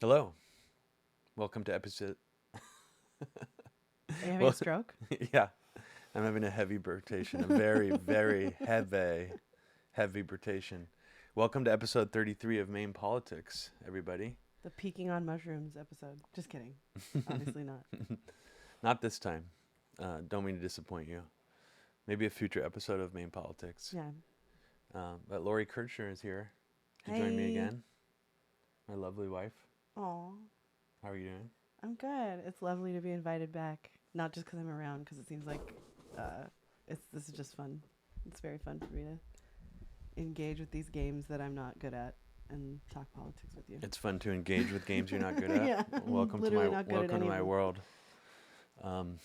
Hello. Welcome to episode. Are you having Well, a stroke? yeah, I'm having a heavy burtation, a very, very heavy burtation. Welcome to episode 33 of MAME Politics, everybody. The peaking on mushrooms episode. Just kidding. Obviously not. Not this time. Don't mean to disappoint you. Maybe a future episode of MAME Politics. Yeah. But Laurie Kirchner is here to join me Hey. again. My lovely wife. Aw. How are you doing? I'm good. It's lovely to be invited back. Not just because I'm around, because it seems like this is just fun. It's very fun for me to engage with these games that I'm not good at and talk politics with you. It's fun to engage with games you're not good at. Yeah, Welcome to literally my not good at welcome to any my of them. world.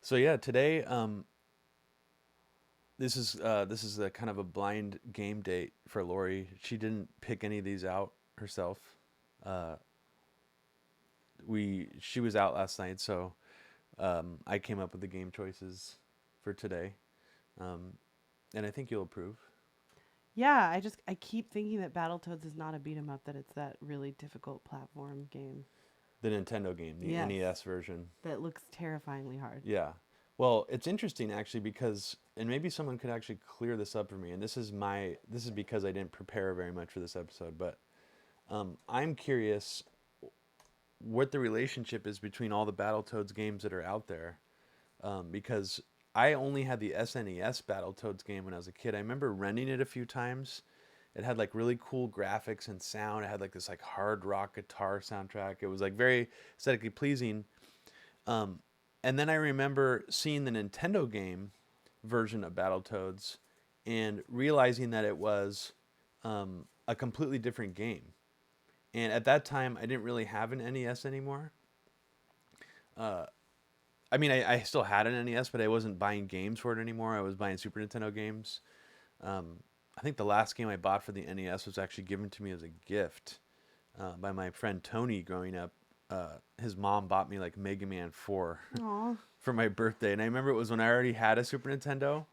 So yeah, today this is a kind of a blind game date for Laurie. She didn't pick any of these out herself. She was out last night, so I came up with the game choices for today, and I think you'll approve. Yeah, I keep thinking that Battletoads is not a beat 'em up, that it's that really difficult platform game The Nintendo game, the Yes. NES version. that looks terrifyingly hard. Yeah. Well, it's interesting actually because, and maybe someone could actually clear this up for me. And this is because I didn't prepare very much for this episode, but I'm curious what the relationship is between all the Battletoads games that are out there, because I only had the SNES Battletoads game when I was a kid. I remember renting it a few times. It had like really cool graphics and sound. It had like this like hard rock guitar soundtrack. It was like very aesthetically pleasing. And then I remember seeing the Nintendo game version of Battletoads and realizing that it was a completely different game. And at that time, I didn't really have an NES anymore. I mean, I still had an NES, but I wasn't buying games for it anymore. I was buying Super Nintendo games. I think the last game I bought for the NES was actually given to me as a gift by my friend Tony growing up. His mom bought me like Mega Man 4 Aw. for my birthday. And I remember it was when I already had a Super Nintendo.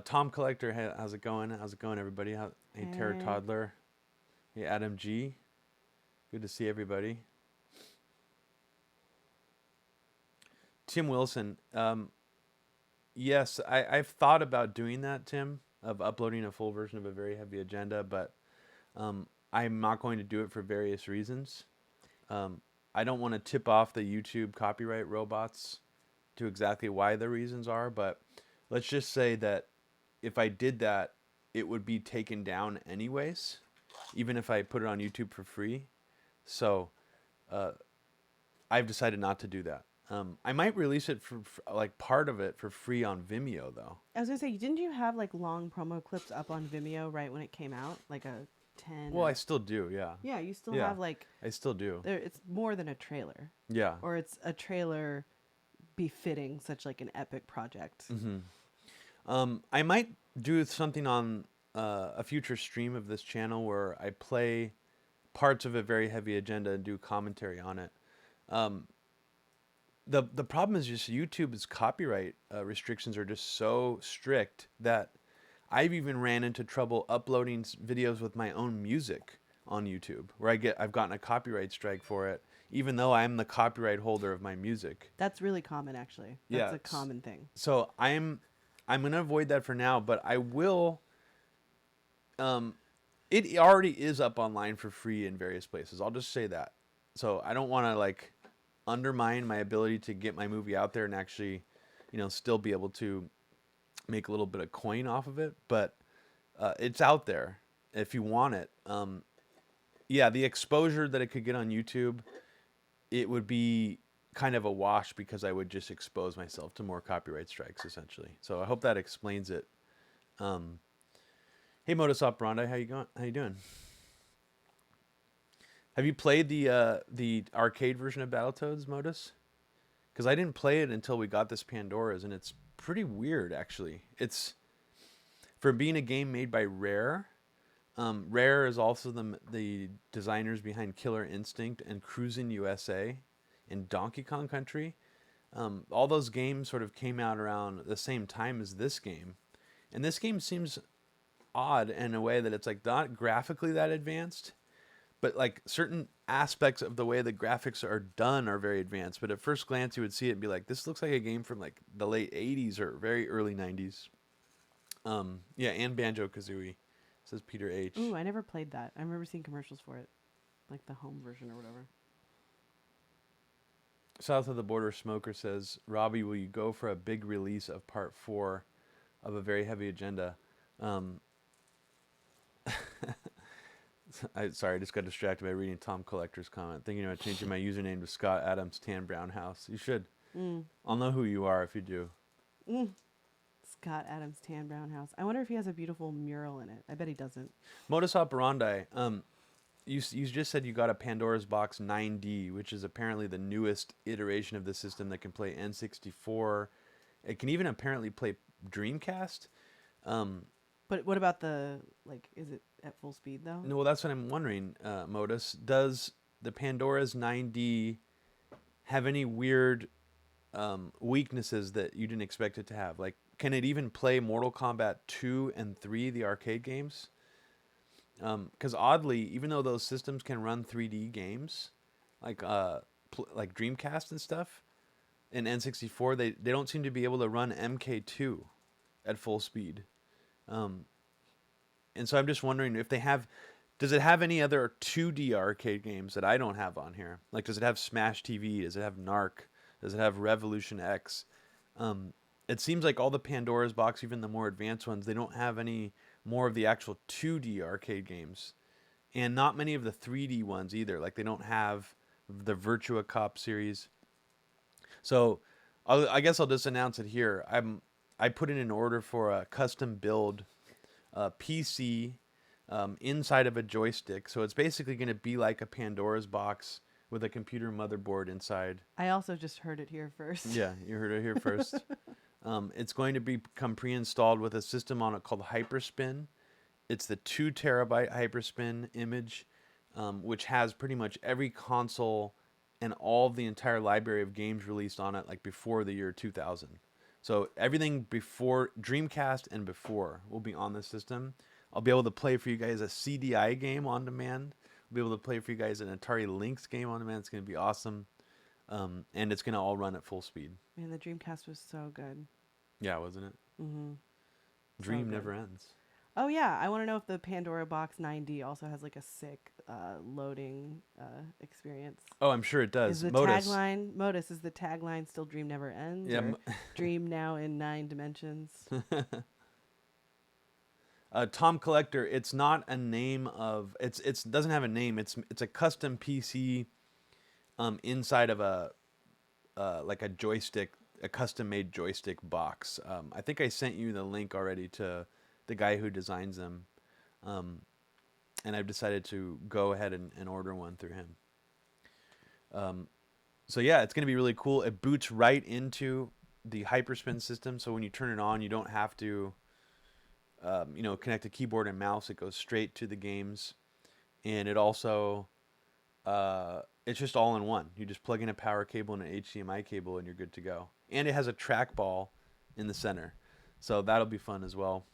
Tom Collector, hey, how's it going? How's it going, everybody? Hey, Terra Hey. Toddler. Hey, Adam G. Good to see everybody. Tim Wilson. Yes, I've thought about doing that, Tim, of uploading a full version of A Very Heavy Agenda, but I'm not going to do it for various reasons. I don't want to tip off the YouTube copyright robots to exactly why the reasons are, but let's just say that if I did that, it would be taken down anyways, even if I put it on YouTube for free. So I've decided not to do that. I might release it for like part of it for free on Vimeo though. I was gonna say, didn't you have like long promo clips up on Vimeo right when it came out, like a 10? Well, or- I still do, yeah. yeah, you still Yeah. have like I still do. it's more than a trailer, Yeah. or it's a trailer befitting such like an epic project. I might do something on a future stream of this channel where I play parts of A Very Heavy Agenda and do commentary on it. The problem is just YouTube's copyright restrictions are just so strict that I've even ran into trouble uploading videos with my own music on YouTube, where I've gotten a copyright strike for it, even though I'm the copyright holder of my music. That's really common, actually. That's Yeah, a common thing. So I'm gonna avoid that for now, but I will. It already is up online for free in various places. I'll just say that. So I don't want to like undermine my ability to get my movie out there and actually, still be able to make a little bit of coin off of it. But it's out there if you want it. Yeah, the exposure that it could get on YouTube, it would be kind of a wash because I would just expose myself to more copyright strikes essentially. So I hope that explains it. Hey, Modus Operandi, how you going? How you doing? Have you played the arcade version of Battletoads, Modus? Because I didn't play it until we got this Pandora's, and it's pretty weird actually. It's for being a game made by Rare. Rare is also the designers behind Killer Instinct and Cruisin' USA and Donkey Kong Country. All those games sort of came out around the same time as this game. And this game seems odd in a way that it's like not graphically that advanced, but like certain aspects of the way the graphics are done are very advanced. But at first glance, you would see it and be like, this looks like a game from like the late 80s or very early 90s. Yeah, and Banjo Kazooie, says Peter H. Ooh, I never played that. I remember seeing commercials for it, like the home version or whatever. South of the Border Smoker says, Robbie, will you go for a big release of part 4 of a very heavy agenda? Sorry, I just got distracted by reading Tom Collector's comment. Thinking about changing my username to Scott Adams Tan Brown House. You should. I'll know who you are if you do. Scott Adams Tan Brown House. I wonder if he has a beautiful mural in it. I bet he doesn't. Modus operandi. You just said you got a Pandora's Box 9D, which is apparently the newest iteration of the system that can play N64. It can even apparently play Dreamcast. But what about the, like, is it at full speed though? No, well, that's what I'm wondering, Modus. Does the Pandora's 9D have any weird weaknesses that you didn't expect it to have? Like, can it even play Mortal Kombat 2 and 3, the arcade games? Because oddly, even though those systems can run 3D games, like like Dreamcast and stuff, in N64, they don't seem to be able to run MK2 at full speed. And so I'm just wondering if they have, does it have any other 2D arcade games that I don't have on here? Like, does it have Smash TV? Does it have Narc? Does it have Revolution X? It seems like all the Pandora's Box, even the more advanced ones, they don't have any more of the actual 2D arcade games. And not many of the 3D ones either. Like, they don't have the Virtua Cop series. So I guess I'll just announce it here. I put in an order for a custom build PC inside of a joystick. So it's basically going to be like a Pandora's Box with a computer motherboard inside. I also just heard it here first. Yeah, you heard it here first. It's going to become pre-installed with a system on it called Hyperspin. It's the 2 terabyte Hyperspin image, which has pretty much every console and all of the entire library of games released on it, like before the year 2000. So everything before Dreamcast and before will be on the system. I'll be able to play for you guys a CDI game on demand. I'll be able to play for you guys an Atari Lynx game on demand. It's going to be awesome. And it's going to all run at full speed. Man, the Dreamcast was so good. Yeah, wasn't it? Mm-hmm. Dream never ends. Oh, yeah. I want to know if the Pandora Box 9D also has like a sick loading experience. Oh, I'm sure it does. Is the tagline, Modus, is the tagline still Dream Never Ends? Yeah. Or Dream Now in 9 Dimensions? Tom Collector, it's not a name of, it doesn't have a name. It's a custom PC inside of a like a joystick, a custom made joystick box. I think I sent you the link already to the guy who designs them. And I've decided to go ahead and order one through him. So yeah, it's going to be really cool. It boots right into the Hyperspin system. So when you turn it on, you don't have to, connect a keyboard and mouse. It goes straight to the games. And it also, it's just all in one. You just plug in a power cable and an HDMI cable and you're good to go. And it has a trackball in the center. So that'll be fun as well.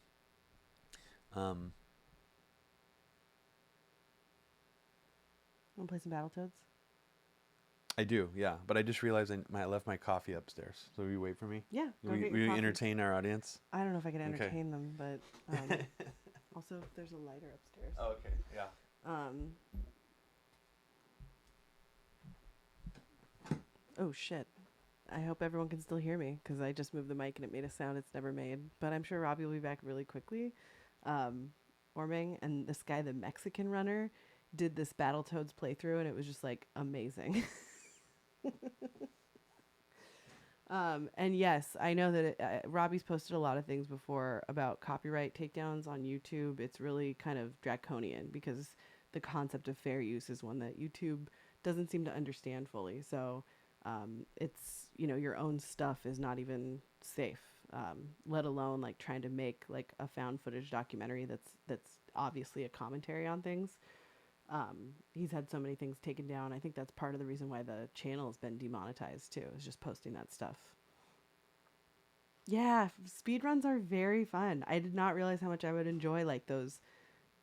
Want to play some Battletoads? I do, yeah. But I just realized I left my coffee upstairs. So will you wait for me? Yeah. Will you entertain our audience? I don't know if I can entertain them, but also there's a lighter upstairs. Oh, okay, yeah. Oh, shit. I hope everyone can still hear me because I just moved the mic and it made a sound it's never made. But I'm sure Robbie will be back really quickly. Orming and this guy, the Mexican runner, did this Battletoads playthrough and it was just like amazing. And yes, I know that Robbie's posted a lot of things before about copyright takedowns on YouTube. It's really kind of draconian because the concept of fair use is one that YouTube doesn't seem to understand fully. So it's, your own stuff is not even safe, let alone like trying to make like a found footage documentary that's obviously a commentary on things. He's had so many things taken down. I think that's part of the reason why the channel has been demonetized too, is just posting that stuff. Yeah, speedruns are very fun. I did not realize how much I would enjoy like those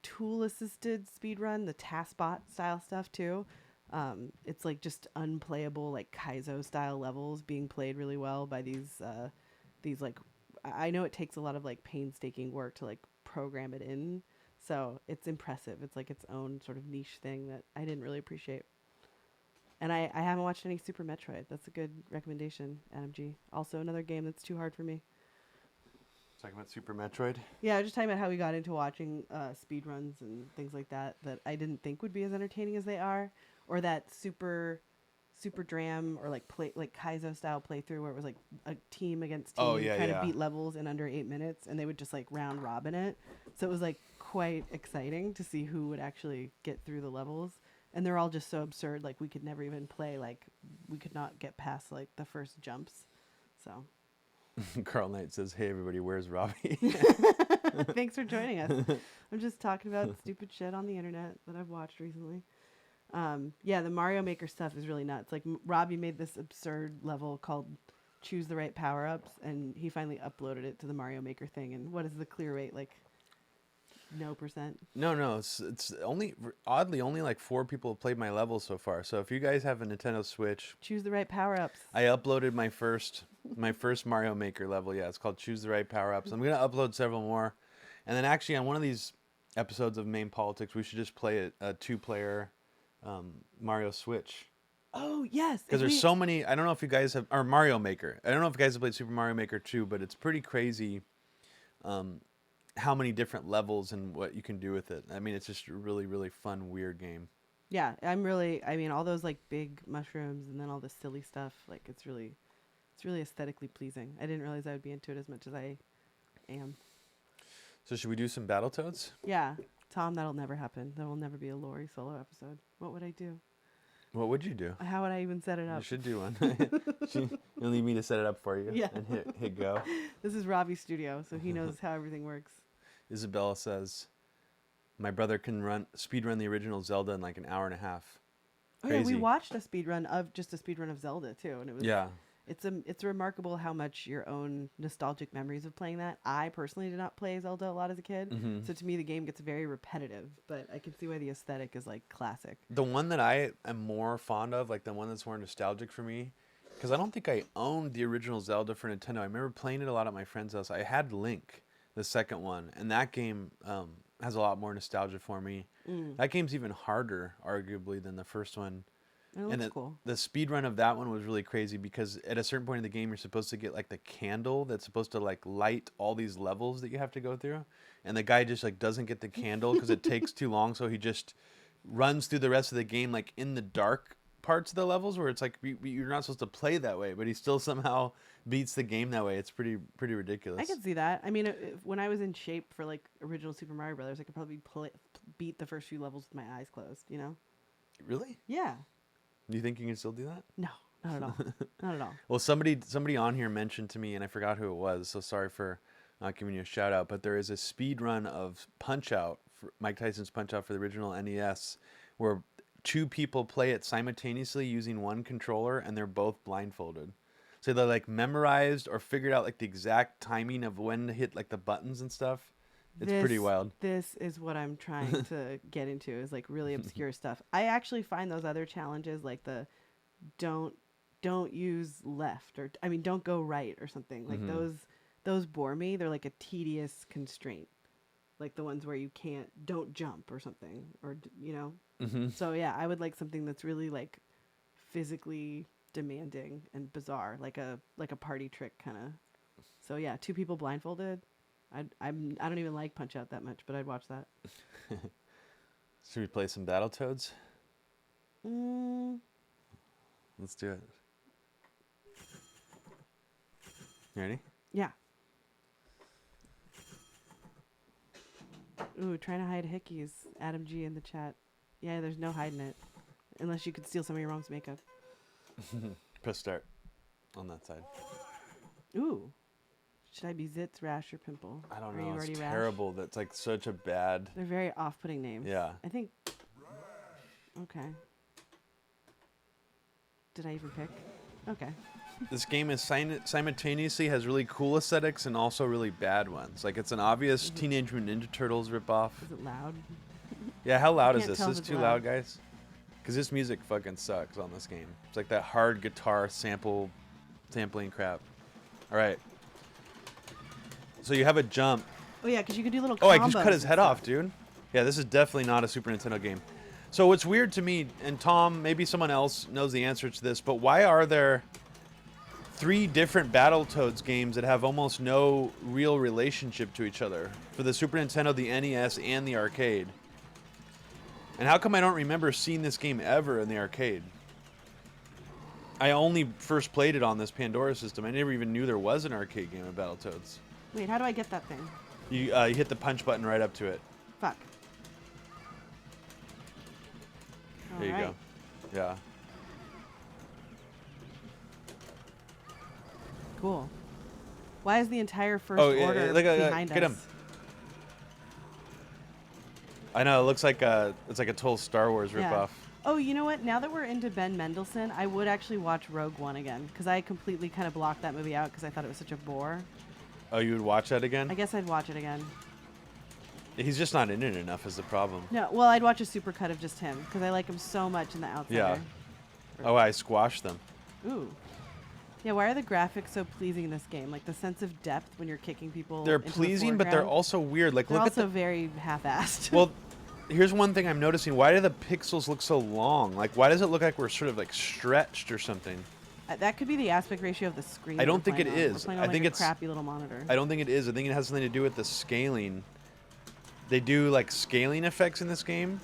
tool assisted speedrun, the taskbot style stuff too. It's like just unplayable like Kaizo style levels being played really well by these like I know it takes a lot of like painstaking work to like program it in. So it's impressive. It's like its own sort of niche thing that I didn't really appreciate. And I haven't watched any Super Metroid. That's a good recommendation, Adam G. Also another game that's too hard for me. Talking about Super Metroid. Yeah, I was just talking about how we got into watching speedruns and things like that that I didn't think would be as entertaining as they are, or that super dram or like Kaizo style playthrough where it was like a team against team Oh, yeah, trying yeah. to beat levels in under 8 minutes, and they would just like round robin it. So it was like quite exciting to see who would actually get through the levels. And they're all just so absurd. Like we could never even play. Like we could not get past like the first jumps. So Carl Knight says, "Hey everybody, where's Robbie?" thanks for joining us. I'm just talking about stupid shit on the internet that I've watched recently. Yeah, the Mario Maker stuff is really nuts. Like Robbie made this absurd level called "Choose the Right Power Ups," and he finally uploaded it to the Mario Maker thing. And what is the clear rate? Like no percent. No. It's only oddly only like 4 people have played my level so far. So if you guys have a Nintendo Switch, Choose the right power ups. I uploaded my first Mario Maker level. Yeah, it's called Choose the Right Power Ups. I'm gonna upload several more, and then actually on one of these episodes of Main Politics, we should just play a 2-player Mario Switch. Oh yes, Because there's so many. I don't know if you guys have, or Mario Maker. I don't know if you guys have played Super Mario Maker 2, but it's pretty crazy. How many different levels and what you can do with it. I mean, it's just a really, really fun, weird game. Yeah, I mean, all those like big mushrooms and then all the silly stuff. Like it's really aesthetically pleasing. I didn't realize I would be into it as much as I am. So should we do some Battletoads? Yeah, Tom, that'll never happen. There will never be a Laurie solo episode. What would I do? What would you do? How would I even set it up? You should do one. You'll need me to set it up for you. Yeah. And hit go. This is Robbie's studio, so he knows how everything works. Isabella says, "My brother can speed run the original Zelda in like an hour and a half." Oh Crazy. yeah, we watched a speedrun of Zelda too, and it was It's remarkable how much your own nostalgic memories of playing that. I personally did not play Zelda a lot as a kid, so to me the game gets very repetitive. But I can see why the aesthetic is like classic. The one that I am more fond of, like the one that's more nostalgic for me, because I don't think I owned the original Zelda for Nintendo. I remember playing it a lot at my friend's house. I had Link, the second one, and that game has a lot more nostalgia for me. That game's even harder, arguably, than the first one. It looks cool. The speed run of that one was really crazy because at a certain point in the game, you're supposed to get like the candle that's supposed to like light all these levels that you have to go through, and the guy just like doesn't get the candle because it takes too long, so he just runs through the rest of the game like in the dark parts of the levels where it's like you're not supposed to play that way, but he still somehow beats the game that way. It's pretty ridiculous. I can see that. I mean, when I was in shape for like original Super Mario Brothers, I could probably beat the first few levels with my eyes closed. You know? Really? Yeah. Do you think you can still do that? No, not at all. Not at all. Well, somebody on here mentioned to me, and I forgot who it was, so sorry for not giving you a shout out, but there is a speed run of Punch Out, Mike Tyson's Punch Out for the original NES, where 2 people play it simultaneously using one controller, and they're both blindfolded. So they like memorized or figured out like the exact timing of when to hit like the buttons and stuff. It's pretty wild. This is what I'm trying to get into, is like really obscure stuff. I actually find those other challenges, like the don't use left, or I mean don't go right or something, like those bore me. They're like a tedious constraint, like the ones where you don't jump or something, or you know. So yeah, I would like something that's really like physically demanding and bizarre, like a party trick kind of. So yeah, 2 people blindfolded. I don't even like Punch Out that much, but I'd watch that. Should we play some Battletoads? Let's do it. You ready? Yeah. Ooh, trying to hide hickeys. Adam G in the chat. Yeah, there's no hiding it. Unless you could steal some of your mom's makeup. Press start on that side. Ooh. Should I be Zitz, Rash, or Pimple? I don't Are know. you It's already terrible. That's like such a bad. They're very off-putting names. Yeah. I think. Okay. Did I even pick? Okay. this game is simultaneously has really cool aesthetics and also really bad ones. Like it's an obvious Teenage Mutant Ninja Turtles ripoff. Is it loud? Yeah, how loud is can't this? tell Is if this it's too loud. loud, guys? Because this music fucking sucks on this game. It's like that hard guitar sampling crap. All right. So you have a jump. Oh yeah, because you can do little. Oh, I just combos cut his and head stuff. off, dude. Yeah, this is definitely not a Super Nintendo game. So what's weird to me, and Tom, maybe someone else knows the answer to this, but why are there 3 different Battletoads games that have almost no real relationship to each other for the Super Nintendo, the NES, and the arcade? And how come I don't remember seeing this game ever in the arcade? I only first played it on this Pandora system. I never even knew there was an arcade game of Battletoads. Wait, how do I get that thing? You hit the punch button right up to it. Fuck. There you Alright. go. Yeah. Cool. Why is the entire first Oh, yeah, order yeah, look at- behind get us? him. I know, it looks like it's like a total Star Wars Yeah. ripoff. Oh, you know what? Now that we're into Ben Mendelsohn, I would actually watch Rogue One again because I completely kind of blocked that movie out because I thought it was such a bore. Oh, you would watch that again? I guess I'd watch it again. He's just not in it enough is the problem. No, well, I'd watch a supercut of just him because I like him so much in The Outsider. Yeah. Oh, I squashed them. Ooh. Yeah, why are the graphics so pleasing in this game? Like the sense of depth when you're kicking people. They're into the pleasing, but they're foreground. also weird. Like, They're look also at very half-assed. the... Well, here's one thing I'm noticing. Why do the pixels look so long? Like, why does it look like we're sort of, like, stretched or something? That could be the aspect ratio of the screen. I don't we're think it playing on. We're is. playing I on, like, think a it's- crappy little monitor. I don't think it is. I think it has something to do with the scaling. They do, like, scaling effects in this game.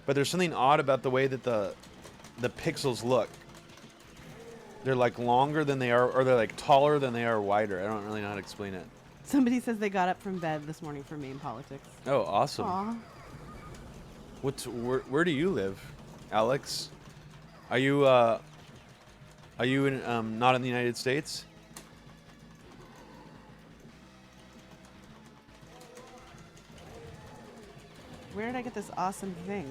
But there's something odd about the way that the pixels look. They're, like, longer than they are, or they're, like, taller than they are wider. I don't really know how to explain it. Somebody says they got up from bed this morning for MAME politics. Oh, awesome. Aw. Where do you live, Alex? Are you in, not in the United States? Where did I get this awesome thing?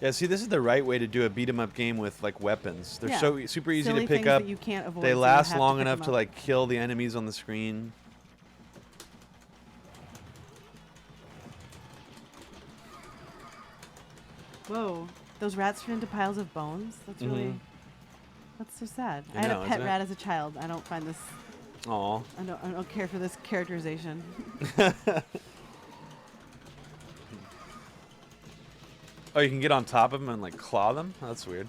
Yeah, see, this is the right way to do a beat 'em up game with like weapons. They're Yeah. so super easy Silly to pick things up. that you can't avoid, They so you last have to long pick enough them to up. like kill the enemies on the screen. Whoa, those rats turn into piles of bones? That's really... Mhm. That's so sad. I I had know, a pet isn't it? rat as a child. I don't find this... Aw. I don't care for this characterization. Oh, you can get on top of them and like claw them? That's weird.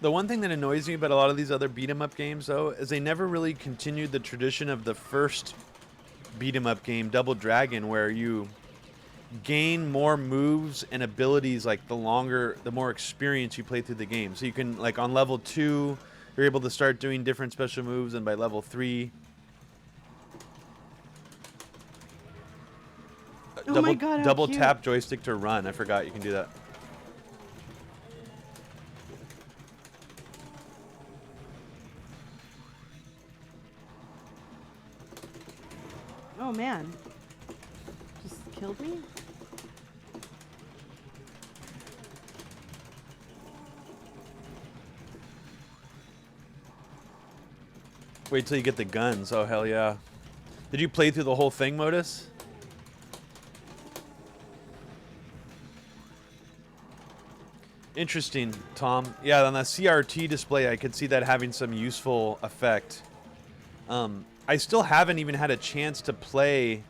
The one thing that annoys me about a lot of these other beat 'em up games, though, is they never really continued the tradition of the first beat 'em up game, Double Dragon, where you gain more moves and abilities like the more experience you play through the game. So you can, like, on level 2, you're able to start doing different special moves, and by level 3... Oh my God, how double cute. tap joystick to run. I forgot you can do that. Oh man. Just killed me? Wait till you get the guns. Oh, hell yeah. Did you play through the whole thing, Modus? Interesting, Tom. Yeah, on the CRT display, I could see that having some useful effect. I still haven't even had a chance to play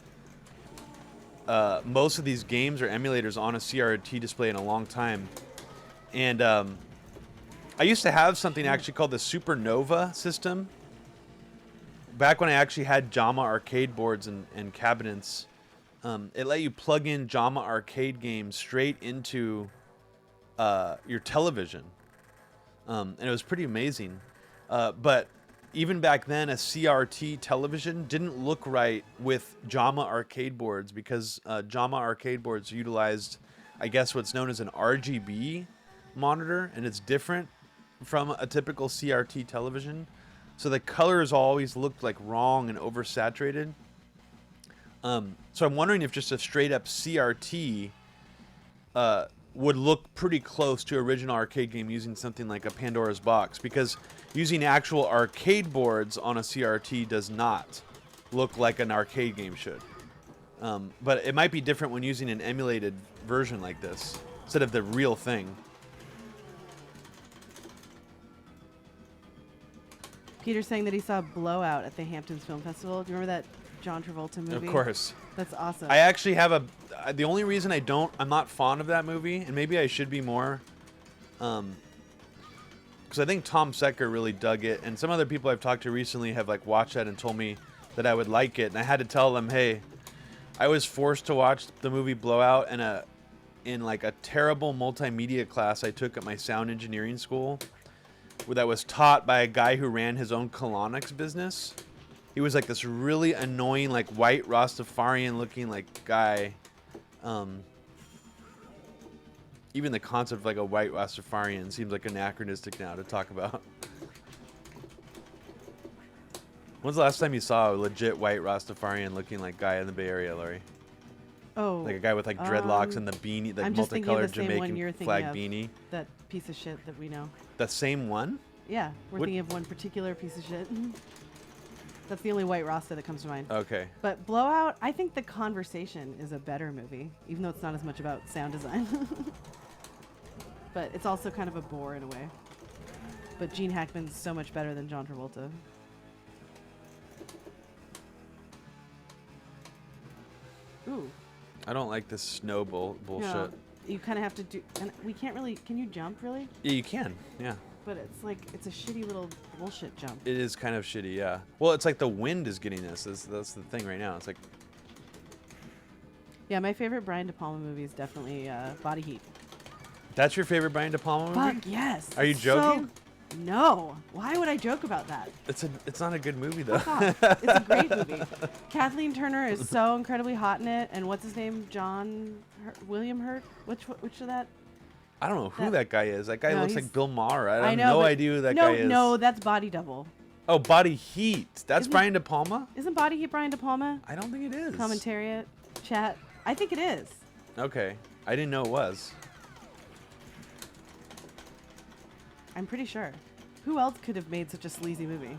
most of these games or emulators on a CRT display in a long time. And I used to have something actually called the Supernova system. Back when I actually had JAMA arcade boards and cabinets, it let you plug in JAMA arcade games straight into your television. And it was pretty amazing. But even back then, a CRT television didn't look right with JAMA arcade boards because JAMA arcade boards utilized, I guess, what's known as an RGB monitor, and it's different from a typical CRT television. So the colors always looked like wrong and oversaturated. So I'm wondering if just a straight up CRT would look pretty close to original arcade game using something like a Pandora's Box, because using actual arcade boards on a CRT does not look like an arcade game should. But it might be different when using an emulated version like this instead of the real thing. Peter's saying that he saw Blowout at the Hamptons Film Festival. Do you remember that John Travolta movie? Of course. That's awesome. I actually have the only reason I'm not fond of that movie, and maybe I should be more, because I think Tom Secker really dug it, and some other people I've talked to recently have like watched that and told me that I would like it, and I had to tell them, hey, I was forced to watch the movie Blowout in like a terrible multimedia class I took at my sound engineering school, that was taught by a guy who ran his own colonics business. He was like this really annoying, like white Rastafarian looking like guy. Even the concept of like a white Rastafarian seems like anachronistic now to talk about. When's the last time you saw a legit white Rastafarian looking like guy in the Bay Area, Laurie? Oh. Like a guy with like dreadlocks and the beanie, like I'm just thinking multicolored of the same one Jamaican you're thinking flag of, beanie. that piece of shit that we know. The same one? Yeah, we're What- thinking of one particular piece of shit. That's the only white Rasta that comes to mind. Okay. But Blowout, I think The Conversation is a better movie, even though it's not as much about sound design. But it's also kind of a bore in a way. But Gene Hackman's so much better than John Travolta. Ooh. I don't like this snow bullshit. No, you kind of have to do, and we can't really, can you jump really? Yeah, you can. Yeah. But it's like, it's a shitty little bullshit jump. It is kind of shitty, yeah. Well, it's like the wind is getting this. That's the thing right now. It's like... Yeah, my favorite Brian De Palma movie is definitely Body Heat. That's your favorite Brian De Palma movie? Fuck yes. Are you It's joking? No. Why would I joke about that? It's not a good movie, though. Fuck off. It's a great movie. Kathleen Turner is so incredibly hot in it. And what's his name? William Hurt? Which of that? I don't know who that guy is. That guy No, looks he's- like Bill Maher. I I have know, no but idea who that guy is. No, that's Body Double. Oh, Body Heat. That's Isn't- Brian De Palma? Isn't Body Heat Brian De Palma? I don't think it is. Commentariat, chat. I think it is. Okay. I didn't know it was. I'm pretty sure. Who else could have made such a sleazy movie?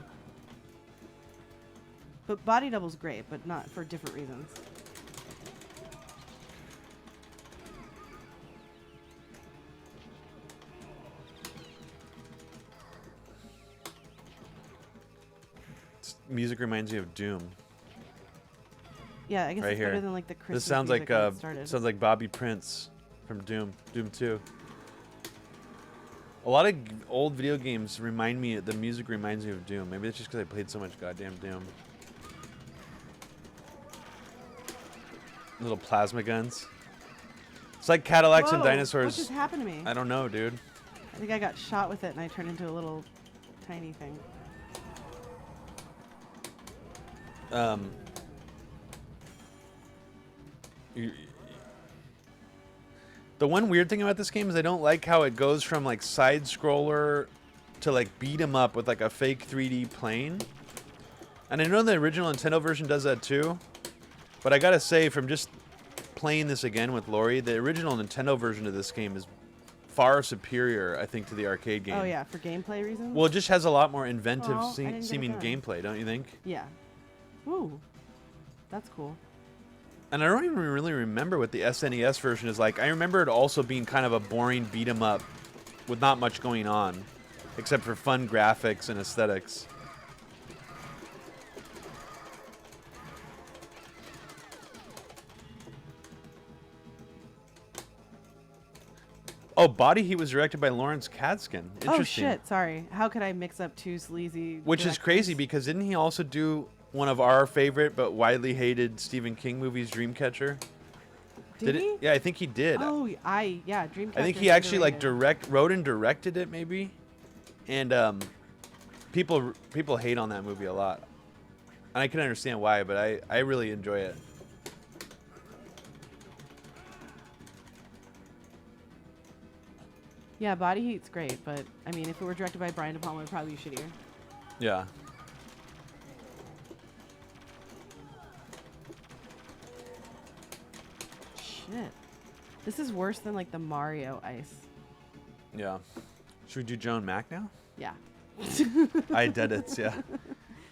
But Body Double's great, but not for different reasons. Music reminds me of Doom. Yeah, I guess Right it's here. better than like the Christmas This sounds music like when it started. sounds like Bobby Prince from Doom 2. A lot of old video games remind me. The music reminds me of Doom. Maybe it's just because I played so much goddamn Doom. Little plasma guns. It's like Cadillacs and Whoa, dinosaurs. What just happened to me? I don't know, dude. I think I got shot with it and I turned into a little tiny thing. The one weird thing about this game is I don't like how it goes from like side scroller to like beat 'em up with like a fake 3D plane. And I know the original Nintendo version does that too. But I gotta say, from just playing this again with Laurie, the original Nintendo version of this game is far superior, I think, to the arcade game. Oh yeah, for gameplay reasons? Well, it just has a lot more inventive Oh, I didn't get it seeming done. gameplay, don't you think? Yeah. Ooh. That's cool. And I don't even really remember what the SNES version is like. I remember it also being kind of a boring beat 'em up with not much going on, except for fun graphics and aesthetics. Oh, Body Heat was directed by Lawrence Katzkin. Interesting. Oh shit, sorry. How could I mix up two sleazy Which is crazy directors? because didn't he also do one of our favorite but widely hated Stephen King movies, Dreamcatcher? Did he? It? Yeah, I think he did. Oh, yeah, Dreamcatcher. I think he is actually like underrated. wrote and directed it maybe, and people hate on that movie a lot, and I can understand why, but I really enjoy it. Yeah, Body Heat's great, but I mean, if it were directed by Brian De Palma, it would probably be shittier. Yeah. shit. This is worse than like the Mario ice. Yeah. Should we do Joan Mac now? Yeah. I did it. Yeah.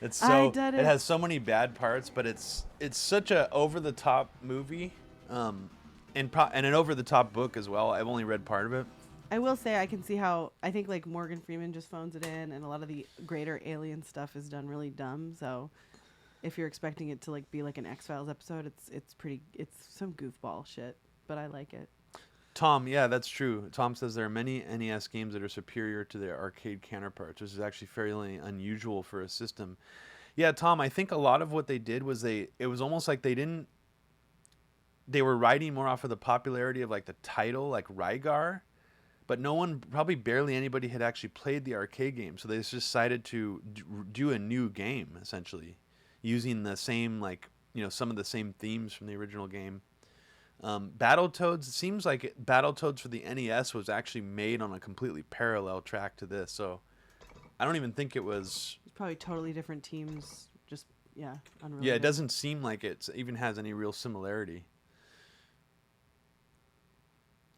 It's so. I did It it. has so many bad parts, but it's such a over the top movie, and an over the top book as well. I've only read part of it. I will say I can see how I think like Morgan Freeman just phones it in, and a lot of the greater alien stuff is done really dumb. So if you're expecting it to like be like an X-Files episode, it's some goofball shit, but I like it. Tom, yeah, that's true. Tom says there are many NES games that are superior to their arcade counterparts, which is actually fairly unusual for a system. Yeah, Tom, I think a lot of what they did was it was almost like they were riding more off of the popularity of like the title, like Rygar, but no one, probably barely anybody had actually played the arcade game. So they just decided to do a new game, essentially, using the same, like, some of the same themes from the original game. Battletoads, it seems like Battletoads for the NES was actually made on a completely parallel track to this. So I don't even think it was... It's probably totally different teams, just, unrelated. Yeah, it doesn't seem like it even has any real similarity.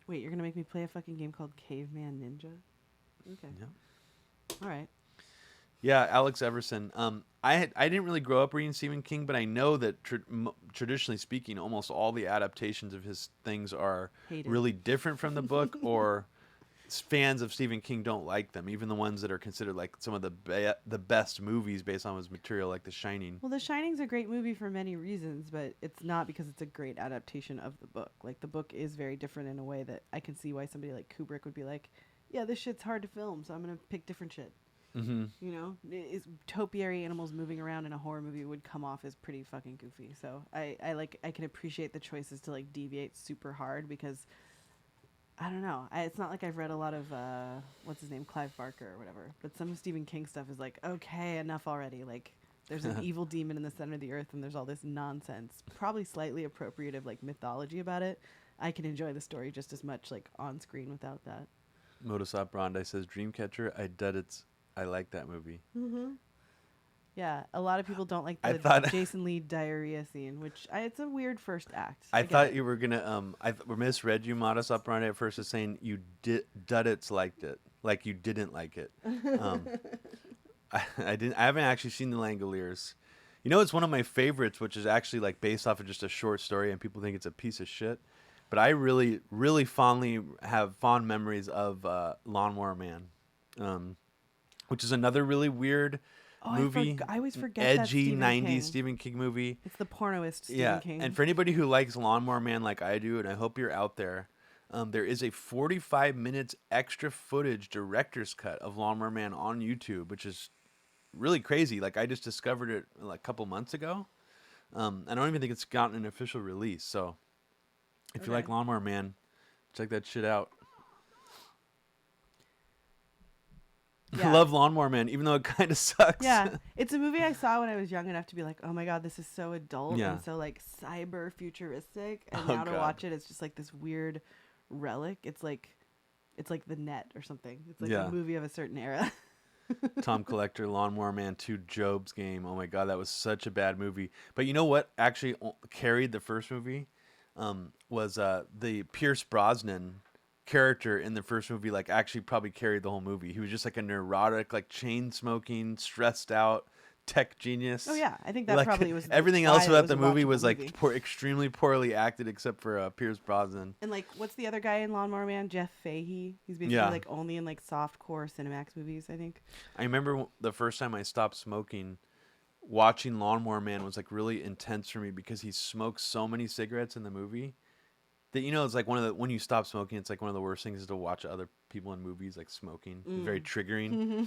Wait, you're going to make me play a fucking game called Caveman Ninja? Okay. Yeah. All right. Yeah, Alex Everson. I didn't really grow up reading Stephen King, but I know that traditionally speaking, almost all the adaptations of his things are Hated. really different from the book, or fans of Stephen King don't like them. Even the ones that are considered like some of the best movies based on his material, like The Shining. Well, The Shining's a great movie for many reasons, but it's not because it's a great adaptation of the book. Like, the book is very different in a way that I can see why somebody like Kubrick would be like, yeah, this shit's hard to film, so I'm going to pick different shit. Mm-hmm. Topiary animals moving around in a horror movie would come off as pretty fucking goofy. So I can appreciate the choices to like deviate super hard, because I don't know. It's not like I've read a lot of what's his name, Clive Barker or whatever. But some of Stephen King stuff is like, okay, enough already. Like, there's an evil demon in the center of the earth, and there's all this nonsense, probably slightly appropriative like mythology about it. I can enjoy the story just as much like on screen without that. Modus Operandi says Dreamcatcher. I like that movie. Mm-hmm. Yeah, a lot of people don't like I the thought- Jason Lee diarrhea scene, which it's a weird first act. I get thought it. you were gonna I misread you, Modus Operandi, at first as saying you Duddits liked it, like you didn't like it. I haven't actually seen The Langoliers. It's one of my favorites, which is actually like based off of just a short story, and people think it's a piece of shit. But I really, really fondly have fond memories of Lawnmower Man, which is another really weird movie. I always forget edgy that's 90s Stephen King movie. It's the pornoist Stephen King. And for anybody who likes Lawnmower Man like I do, and I hope you're out there, there is a 45 minutes extra footage director's cut of Lawnmower Man on YouTube, which is really crazy. Like, I just discovered it like a couple months ago. I don't even think it's gotten an official release. So if you like Lawnmower Man, check that shit out. Yeah. I love Lawnmower Man, even though it kind of sucks. Yeah, it's a movie I saw when I was young enough to be like, oh my god, this is so adult Yeah. and so like cyber futuristic. And Oh, now to God. watch it, it's just like this weird relic. It's like The Net or something. It's like Yeah. a movie of a certain era. Tom Collector, Lawnmower Man 2, Job's Game. Oh my god, that was such a bad movie. But you know what actually carried the first movie? Was the Pierce Brosnan character in the first movie, like, actually probably carried the whole movie. He was just like a neurotic, like, chain smoking, stressed out tech genius. Oh yeah, I think that Like, probably was everything why else it about the a movie watchable was like movie. extremely poorly acted, except for Pierce Brosnan. And like, what's the other guy in Lawnmower Man? Jeff Fahey. He's basically Yeah. like only in like softcore Cinemax movies, I think. I remember the first time I stopped smoking, watching Lawnmower Man was like really intense for me, because he smokes so many cigarettes in the movie that, it's like when you stop smoking, it's like one of the worst things is to watch other people in movies like smoking. It's very triggering.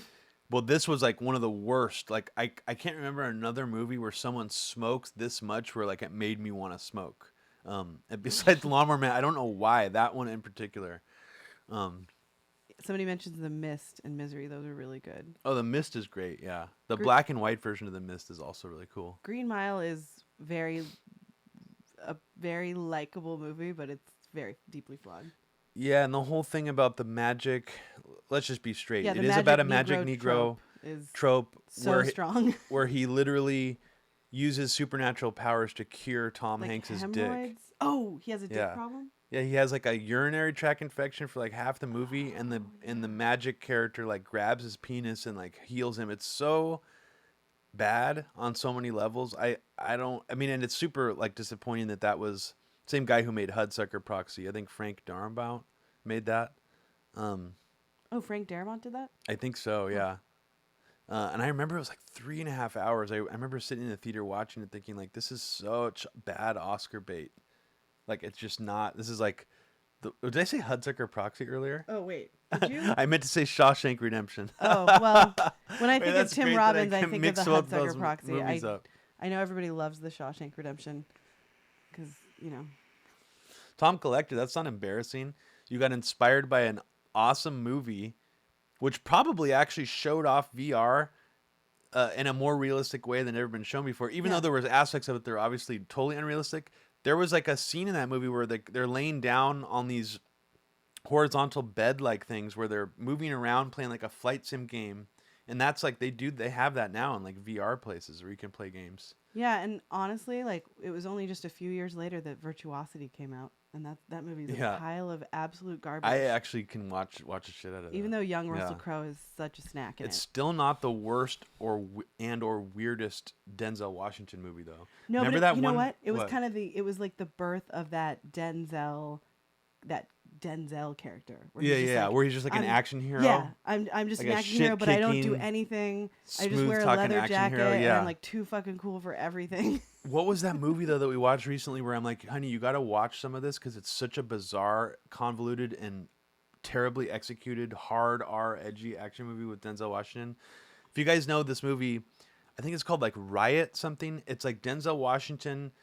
Well, this was like one of the worst. Like, I can't remember another movie where someone smokes this much where like it made me want to smoke. And besides Lawnmower Man, I don't know why that one in particular. Somebody mentions The Mist and Misery. Those are really good. Oh, The Mist is great. Yeah, the black and white version of The Mist is also really cool. Green Mile is a very likable movie, but it's very deeply flawed. Yeah, and the whole thing about the magic. Let's just be straight. Yeah, It the is about a magic Negro trope is trope so where strong. where he literally uses supernatural powers to cure Tom Like Hanks's dick. hemorrhoids. Oh, he has a dick Yeah. problem. Yeah, he has like a urinary tract infection for like half the movie, and the magic character like grabs his penis and like heals him. It's so bad on so many levels. I mean, and it's super like disappointing that was same guy who made Hudsucker Proxy. I think Frank Darabont made that. Oh, Frank Darabont did that. I think so. Yeah. And I remember it was like 3.5 hours. I remember sitting in the theater watching it, thinking like, this is such bad Oscar bait. Like it's just not. This is like, did I say Hudsucker Proxy earlier? Oh wait, did you? I meant to say Shawshank Redemption. Oh well, when I think of that's Tim great that Robbins, I can think of the mix both those Hudsucker Proxy. movies up. I know everybody loves the Shawshank Redemption because Tom Collector. That's not embarrassing. You got inspired by an awesome movie, which probably actually showed off VR in a more realistic way than ever been shown before. Even though there was aspects of it that are obviously totally unrealistic, there was like a scene in that movie where they're laying down on these horizontal bed-like things where they're moving around playing like a flight sim game, and that's like they have that now in like VR places where you can play games. Yeah, and honestly, like it was only just a few years later that Virtuosity came out, and that movie's a pile of absolute garbage. I actually can watch the shit out of it. Even though young Russell Crowe is such a snack in it's still not the worst or weirdest Denzel Washington movie though. No, remember but that you one? know what? It was kind of it was like the birth of that Denzel character. Where he's just like an action hero. Yeah, I'm just like an action hero, but I don't do anything. I just wear a leather jacket and I'm like too fucking cool for everything. What was that movie though that we watched recently where I'm like, honey, you got to watch some of this because it's such a bizarre, convoluted, and terribly executed, hard R edgy action movie with Denzel Washington. If you guys know this movie, I think it's called like Riot something. It's like Denzel Washington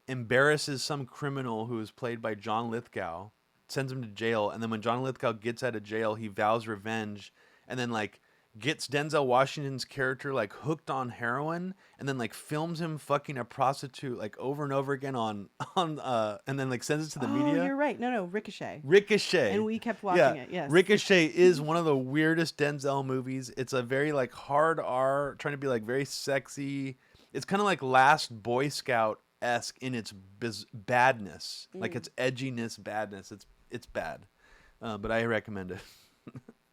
embarrasses some criminal who is played by John Lithgow, sends him to jail, and then when John Lithgow gets out of jail, he vows revenge, and then like gets Denzel Washington's character like hooked on heroin, and then like films him fucking a prostitute like over and over again on and then like sends it to the media. Oh, you're right. No, Ricochet. Ricochet. And we kept watching it. Yes. Ricochet is one of the weirdest Denzel movies. It's a very like hard R, trying to be like very sexy. It's kind of like Last Boy Scout-esque in its badness, like its edginess, badness. It's bad, but I recommend it.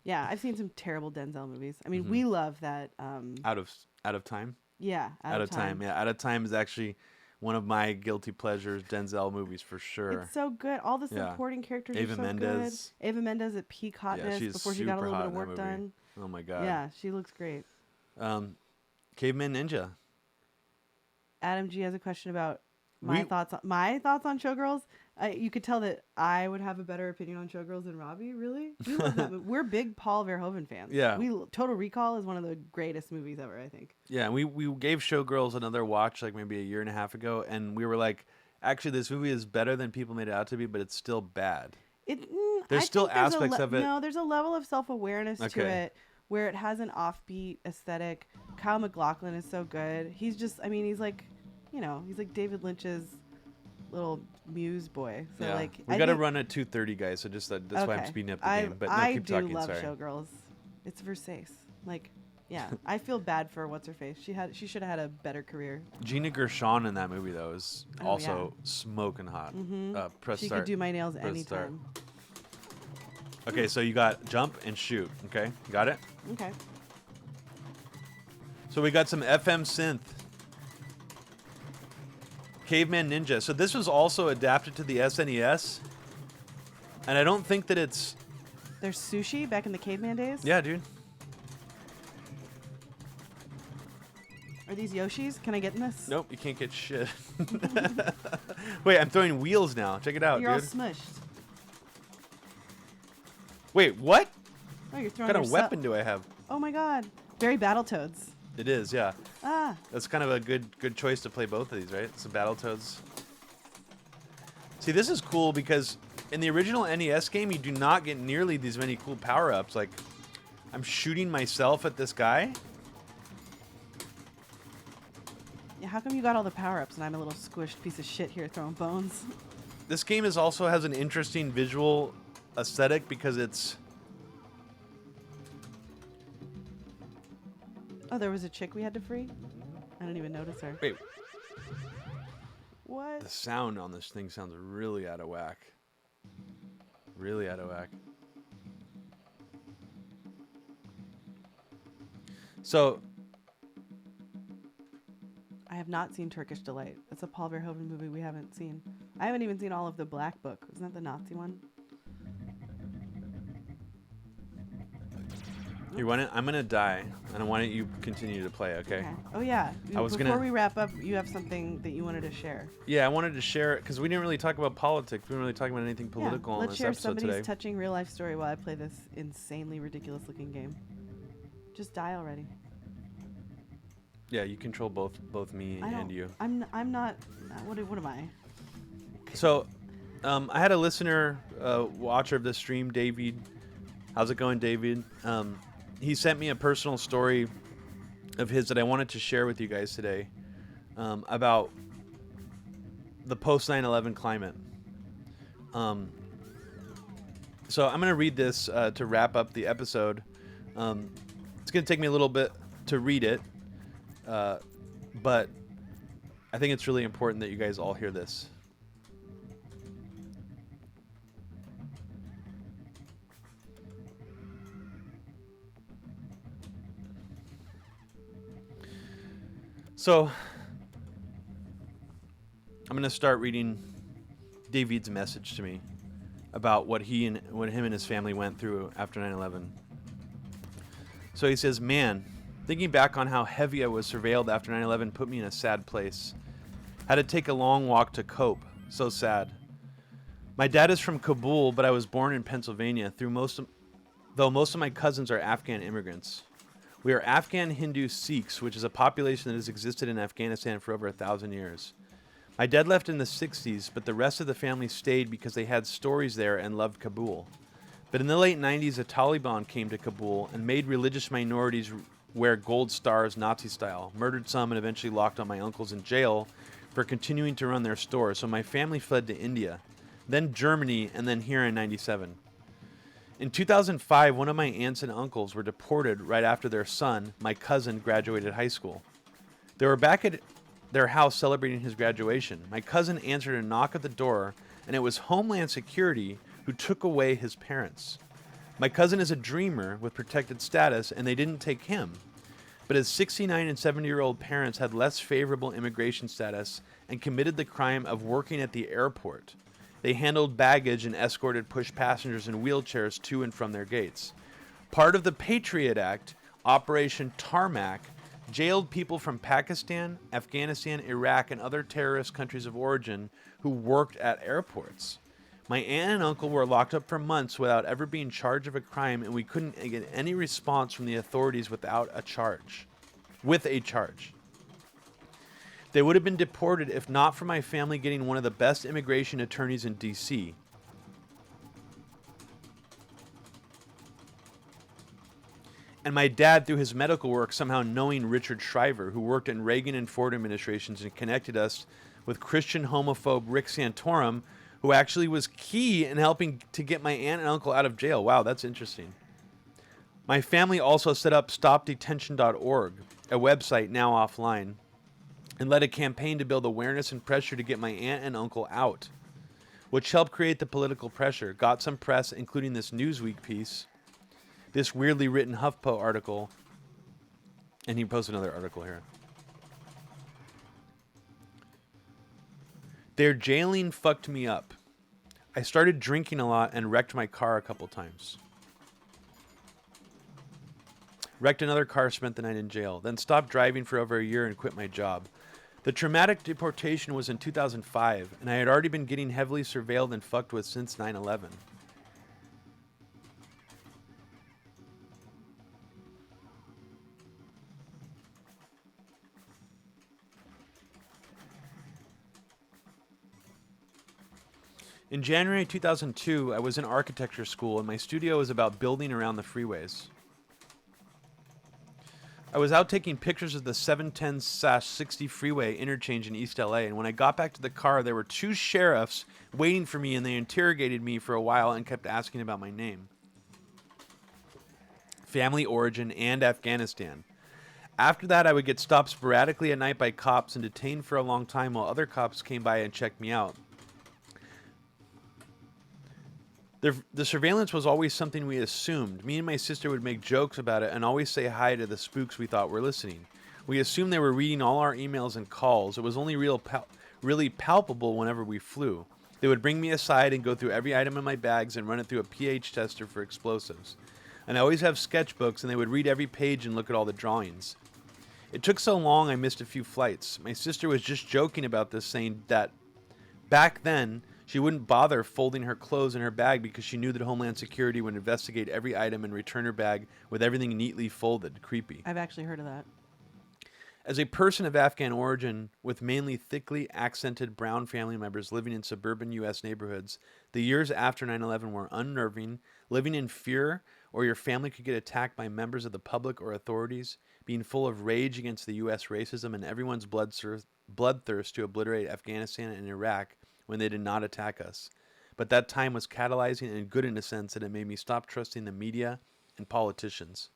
Yeah, I've seen some terrible Denzel movies. I mean, we love that. Out of Time. Yeah, Out of Time. Yeah, Out of Time is actually one of my guilty pleasures Denzel movies for sure. It's so good. All the supporting characters are so good. Ava Mendes at peak hotness before she got a little bit of work done. Oh my god. Yeah, she looks great. Caveman Ninja. Adam G has a question about my thoughts on Showgirls. You could tell that I would have a better opinion on Showgirls than Robbie. Really, we love that movie. We're big Paul Verhoeven fans. Yeah, Total Recall is one of the greatest movies ever, I think. Yeah, we gave Showgirls another watch like maybe a year and a half ago, and we were like, actually, this movie is better than people made it out to be, but it's still bad. There's still aspects of it. No, there's a level of self-awareness to it where it has an offbeat aesthetic. Kyle MacLachlan is so good. He's just, I mean, he's like David Lynch's little muse boy. So like, we got to run at 2:30, guys. So just that's why I'm speeding up the game. But no, keep talking. I do love Showgirls. It's Versace. Like, yeah, I feel bad for what's her face. She should have had a better career. Gina Gershon in that movie though is also smoking hot. Press she start. could do my nails anytime. Okay, so you got jump and shoot. Okay, got it. Okay. So we got some FM synth. Caveman Ninja. So this was also adapted to the SNES. And I don't think that it's... There's sushi back in the caveman days? Yeah, dude. Are these Yoshis? Can I get in this? Nope, you can't get shit. Wait, I'm throwing wheels now. Check it out, You're dude. all smushed. Wait, what? Oh, you're throwing What kind of weapon do I have? Oh my god. Very Battletoads. It is, yeah. Ah. That's kind of a good choice to play both of these, right? Some Battletoads. See, this is cool because in the original NES game, you do not get nearly these many cool power-ups. Like, I'm shooting myself at this guy. Yeah, how come you got all the power-ups and I'm a little squished piece of shit here throwing bones? This game also has an interesting visual aesthetic because it's... Oh, there was a chick we had to free? I didn't even notice her. Wait, What? the sound on this thing sounds really out of whack. Really out of whack. So, I have not seen Turkish Delight. It's a Paul Verhoeven movie we haven't seen. I haven't even seen all of the Black Book. Isn't that the Nazi one? you want it? I'm gonna die, and I want you continue to play. Okay? Oh yeah. I was Before gonna- we wrap up, you have something that you wanted to share. Yeah, I wanted to share it because we didn't really talk about politics. We didn't really talk about anything political Yeah. on Let's this share episode somebody's today. touching real life story while I play this insanely ridiculous looking game. Just die already. Yeah, you control both me and you. I'm not. What am I? So, I had a listener, watcher of this stream, David. How's it going, David? He sent me a personal story of his that I wanted to share with you guys today about the post 9/11 climate. So I'm going to read this to wrap up the episode. It's going to take me a little bit to read it, but I think it's really important that you guys all hear this. So, I'm going to start reading David's message to me about what him and his family went through after 9/11. So he says, "Man, thinking back on how heavy I was surveilled after 9/11 put me in a sad place. Had to take a long walk to cope. So sad. My dad is from Kabul, but I was born in Pennsylvania though most of my cousins are Afghan immigrants. We are Afghan Hindu Sikhs, which is a population that has existed in Afghanistan for over 1,000 years. My dad left in the 60s, but the rest of the family stayed because they had stories there and loved Kabul. But in the late 90s, the Taliban came to Kabul and made religious minorities wear gold stars Nazi style, murdered some, and eventually locked all my uncles in jail for continuing to run their stores. So my family fled to India, then Germany, and then here in 97. In 2005, one of my aunts and uncles were deported right after their son, my cousin, graduated high school. They were back at their house celebrating his graduation. My cousin answered a knock at the door, and it was Homeland Security who took away his parents. My cousin is a dreamer with protected status, and they didn't take him. But his 69 and 70-year-old parents had less favorable immigration status and committed the crime of working at the airport. They handled baggage and escorted push passengers in wheelchairs to and from their gates. Part of the Patriot Act, Operation Tarmac, jailed people from Pakistan, Afghanistan, Iraq, and other terrorist countries of origin who worked at airports. My aunt and uncle were locked up for months without ever being charged of a crime, and we couldn't get any response from the authorities with a charge. They would have been deported if not for my family getting one of the best immigration attorneys in D.C. And my dad, through his medical work, somehow knowing Richard Shriver, who worked in Reagan and Ford administrations and connected us with Christian homophobe Rick Santorum, who actually was key in helping to get my aunt and uncle out of jail. Wow, that's interesting. My family also set up StopDetention.org, a website now offline, and led a campaign to build awareness and pressure to get my aunt and uncle out, which helped create the political pressure, got some press, including this Newsweek piece, this weirdly written HuffPo article, and he posted another article here. Their jailing fucked me up. I started drinking a lot and wrecked my car a couple times. Wrecked another car, spent the night in jail, then stopped driving for over a year and quit my job. The traumatic deportation was in 2005, and I had already been getting heavily surveilled and fucked with since 9/11. In January 2002, I was in architecture school, and my studio was about building around the freeways. I was out taking pictures of the 710/60 freeway interchange in East LA, and when I got back to the car, there were two sheriffs waiting for me, and they interrogated me for a while and kept asking about my name, family origin, and Afghanistan. After that, I would get stopped sporadically at night by cops and detained for a long time while other cops came by and checked me out. The surveillance was always something we assumed. Me and my sister would make jokes about it and always say hi to the spooks we thought were listening. We assumed they were reading all our emails and calls. It was only really palpable whenever we flew. They would bring me aside and go through every item in my bags and run it through a pH tester for explosives. And I always have sketchbooks, and they would read every page and look at all the drawings. It took so long I missed a few flights. My sister was just joking about this, saying that back then she wouldn't bother folding her clothes in her bag because she knew that Homeland Security would investigate every item and return her bag with everything neatly folded. Creepy. I've actually heard of that. As a person of Afghan origin, with mainly thickly accented brown family members living in suburban U.S. neighborhoods, the years after 9/11 were unnerving. Living in fear, or your family could get attacked by members of the public or authorities, being full of rage against the U.S. racism and everyone's bloodthirst to obliterate Afghanistan and Iraq when they did not attack us. But that time was catalyzing and good in a sense that it made me stop trusting the media and politicians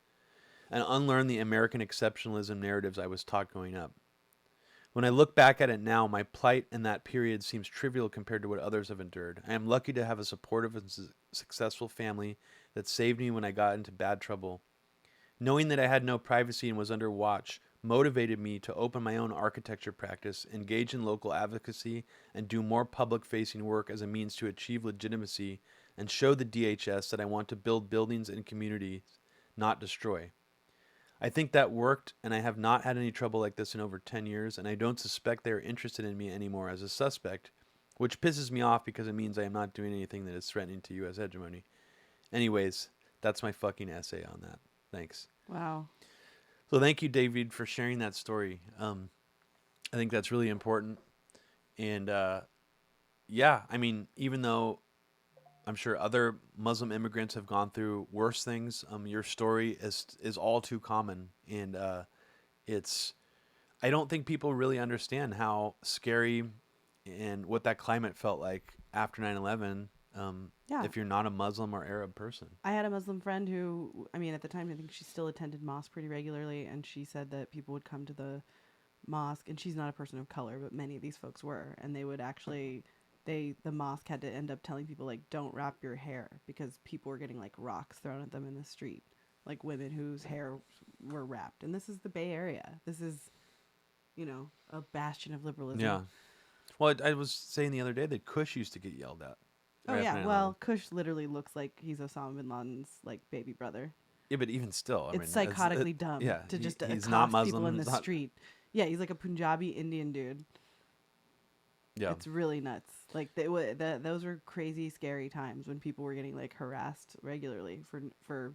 and unlearn the American exceptionalism narratives I was taught growing up. When I look back at it now, my plight in that period seems trivial compared to what others have endured. I am lucky to have a supportive and successful family that saved me when I got into bad trouble. Knowing that I had no privacy and was under watch motivated me to open my own architecture practice, engage in local advocacy, and do more public-facing work as a means to achieve legitimacy and show the DHS that I want to build buildings and communities, not destroy. I think that worked, and I have not had any trouble like this in over 10 years, and I don't suspect they are interested in me anymore as a suspect, which pisses me off because it means I am not doing anything that is threatening to U.S. hegemony. Anyways, that's my fucking essay on that. Thanks. Wow. So thank you, David, for sharing that story. I think that's really important. And yeah, I mean, even though I'm sure other Muslim immigrants have gone through worse things, your story is all too common. And it's, I don't think people really understand how scary and what that climate felt like after 9/11. Yeah. If you're not a Muslim or Arab person. I had a Muslim friend who, I mean, at the time, I think she still attended mosque pretty regularly, and she said that people would come to the mosque, and she's not a person of color, but many of these folks were, and they would actually, the mosque had to end up telling people, like, don't wrap your hair, because people were getting, like, rocks thrown at them in the street, like women whose hair were wrapped. And this is the Bay Area. This is, you know, a bastion of liberalism. Yeah. Well, I was saying the other day that Kush used to get yelled at. Oh, yeah. Well, Kush literally looks like he's Osama bin Laden's, like, baby brother. Yeah, but even still, it's psychotically dumb to just he's accost not Muslim, people in the street. Yeah, he's like a Punjabi Indian dude. Yeah, it's really nuts. Like those were crazy, scary times when people were getting like harassed regularly for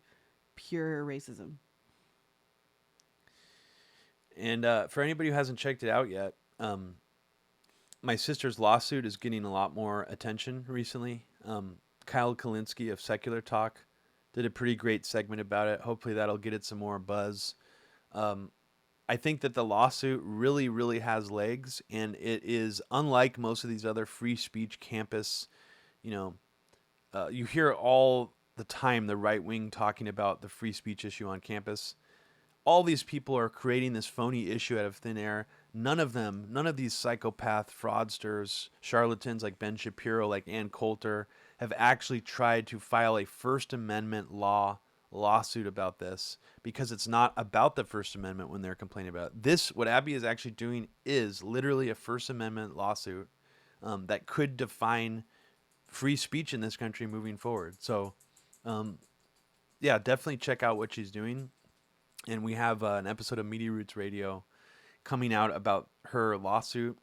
pure racism. And for anybody who hasn't checked it out yet, my sister's lawsuit is getting a lot more attention recently. Kyle Kalinske of Secular Talk did a pretty great segment about it. Hopefully that'll get it some more buzz. I think that the lawsuit really, really has legs, and it is unlike most of these other free speech campus. You hear all the time the right wing talking about the free speech issue on campus. All these people are creating this phony issue out of thin air. None of these psychopath fraudsters, charlatans like Ben Shapiro, like Ann Coulter, have actually tried to file a First Amendment lawsuit about this, because it's not about the First Amendment when they're complaining about it. This, what Abby is actually doing, is literally a First Amendment lawsuit that could define free speech in this country moving forward. So, yeah, definitely check out what she's doing. And we have an episode of Media Roots Radio coming out about her lawsuit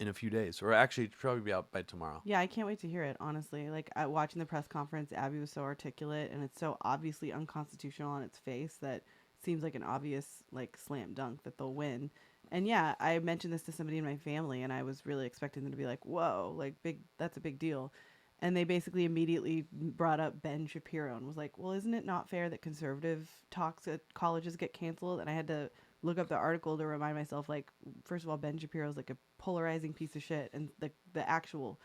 in a few days, or actually it'll probably be out by tomorrow. Yeah, I can't wait to hear it, honestly. Like, watching the press conference, Abby was so articulate, and it's so obviously unconstitutional on its face that it seems like an obvious, like, slam dunk that they'll win. And yeah, I mentioned this to somebody in my family, and I was really expecting them to be like, whoa, like, that's a big deal. And they basically immediately brought up Ben Shapiro and was like, well, isn't it not fair that conservative talks at colleges get canceled? And I had to look up the article to remind myself, like, first of all, Ben Shapiro is like a polarizing piece of shit. And the actual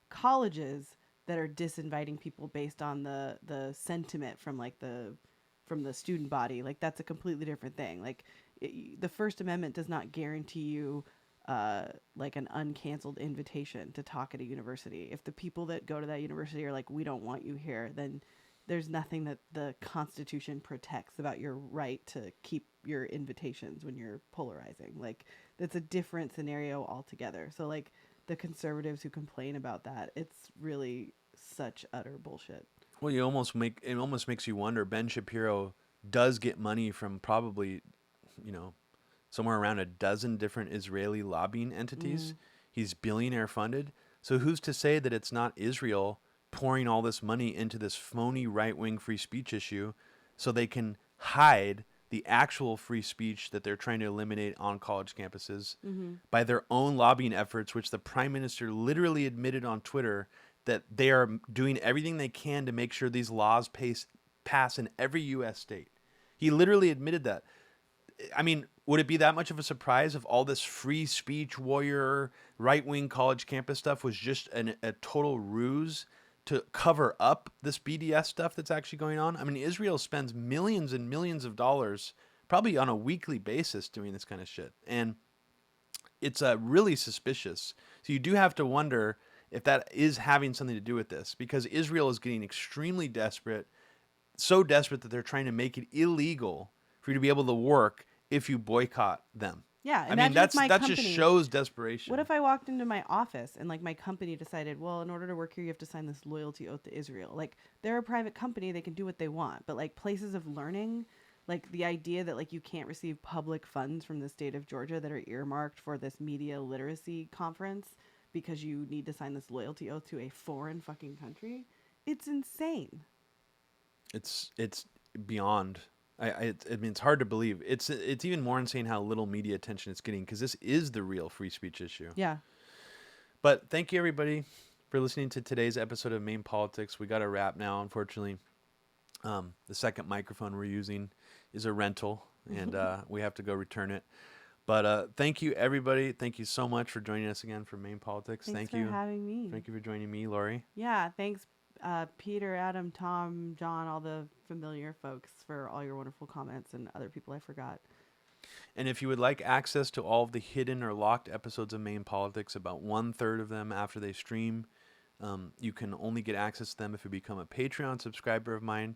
colleges that are disinviting people based on the sentiment from, like, the from the student body, like that's a completely different thing. Like the First Amendment does not guarantee you like an uncanceled invitation to talk at a university. If the people that go to that university are like, we don't want you here, then there's nothing that the Constitution protects about your right to keep your invitations when you're polarizing. Like that's a different scenario altogether. So like the conservatives who complain about that, it's really such utter bullshit. Well, it almost makes you wonder. Ben Shapiro does get money from probably, you know, somewhere around a dozen different Israeli lobbying entities. He's billionaire funded. So who's to say that it's not Israel pouring all this money into this phony right-wing free speech issue so they can hide the actual free speech that they're trying to eliminate on college campuses by their own lobbying efforts, which the prime minister literally admitted on Twitter that they are doing everything they can to make sure these laws pass in every U.S. state. He literally admitted that. I mean, would it be that much of a surprise if all this free speech warrior right-wing college campus stuff was just a total ruse to cover up this BDS stuff that's actually going on? I mean, Israel spends millions and millions of dollars probably on a weekly basis doing this kind of shit. And it's really suspicious. So you do have to wonder if that is having something to do with this, because Israel is getting extremely desperate, so desperate that they're trying to make it illegal for you to be able to work if you boycott them. Yeah, I mean, that just shows desperation. What if I walked into my office and like my company decided, well, in order to work here, you have to sign this loyalty oath to Israel? Like they're a private company, they can do what they want, but like places of learning, like the idea that like you can't receive public funds from the state of Georgia that are earmarked for this media literacy conference because you need to sign this loyalty oath to a foreign fucking country, it's insane. It's beyond. I mean, it's hard to believe. It's even more insane how little media attention it's getting, because this is the real free speech issue. Yeah. But thank you, everybody, for listening to today's episode of MAME Politics. We got a wrap now, unfortunately. The second microphone we're using is a rental, and we have to go return it. But thank you, everybody. Thank you so much for joining us again for MAME Politics. Thanks for having me. Thank you for joining me, Laurie. Yeah, thanks, Peter, Adam, Tom, John, all the familiar folks for all your wonderful comments, and other people I forgot. And if you would like access to all of the hidden or locked episodes of MAME Politics, about 1/3 of them after they stream, you can only get access to them if you become a Patreon subscriber of mine.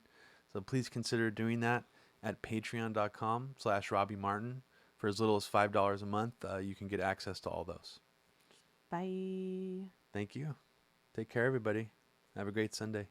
So please consider doing that at patreon.com/Robbie Martin. For as little as $5 a month, you can get access to all those. Bye. Thank you. Take care, everybody. Have a great Sunday.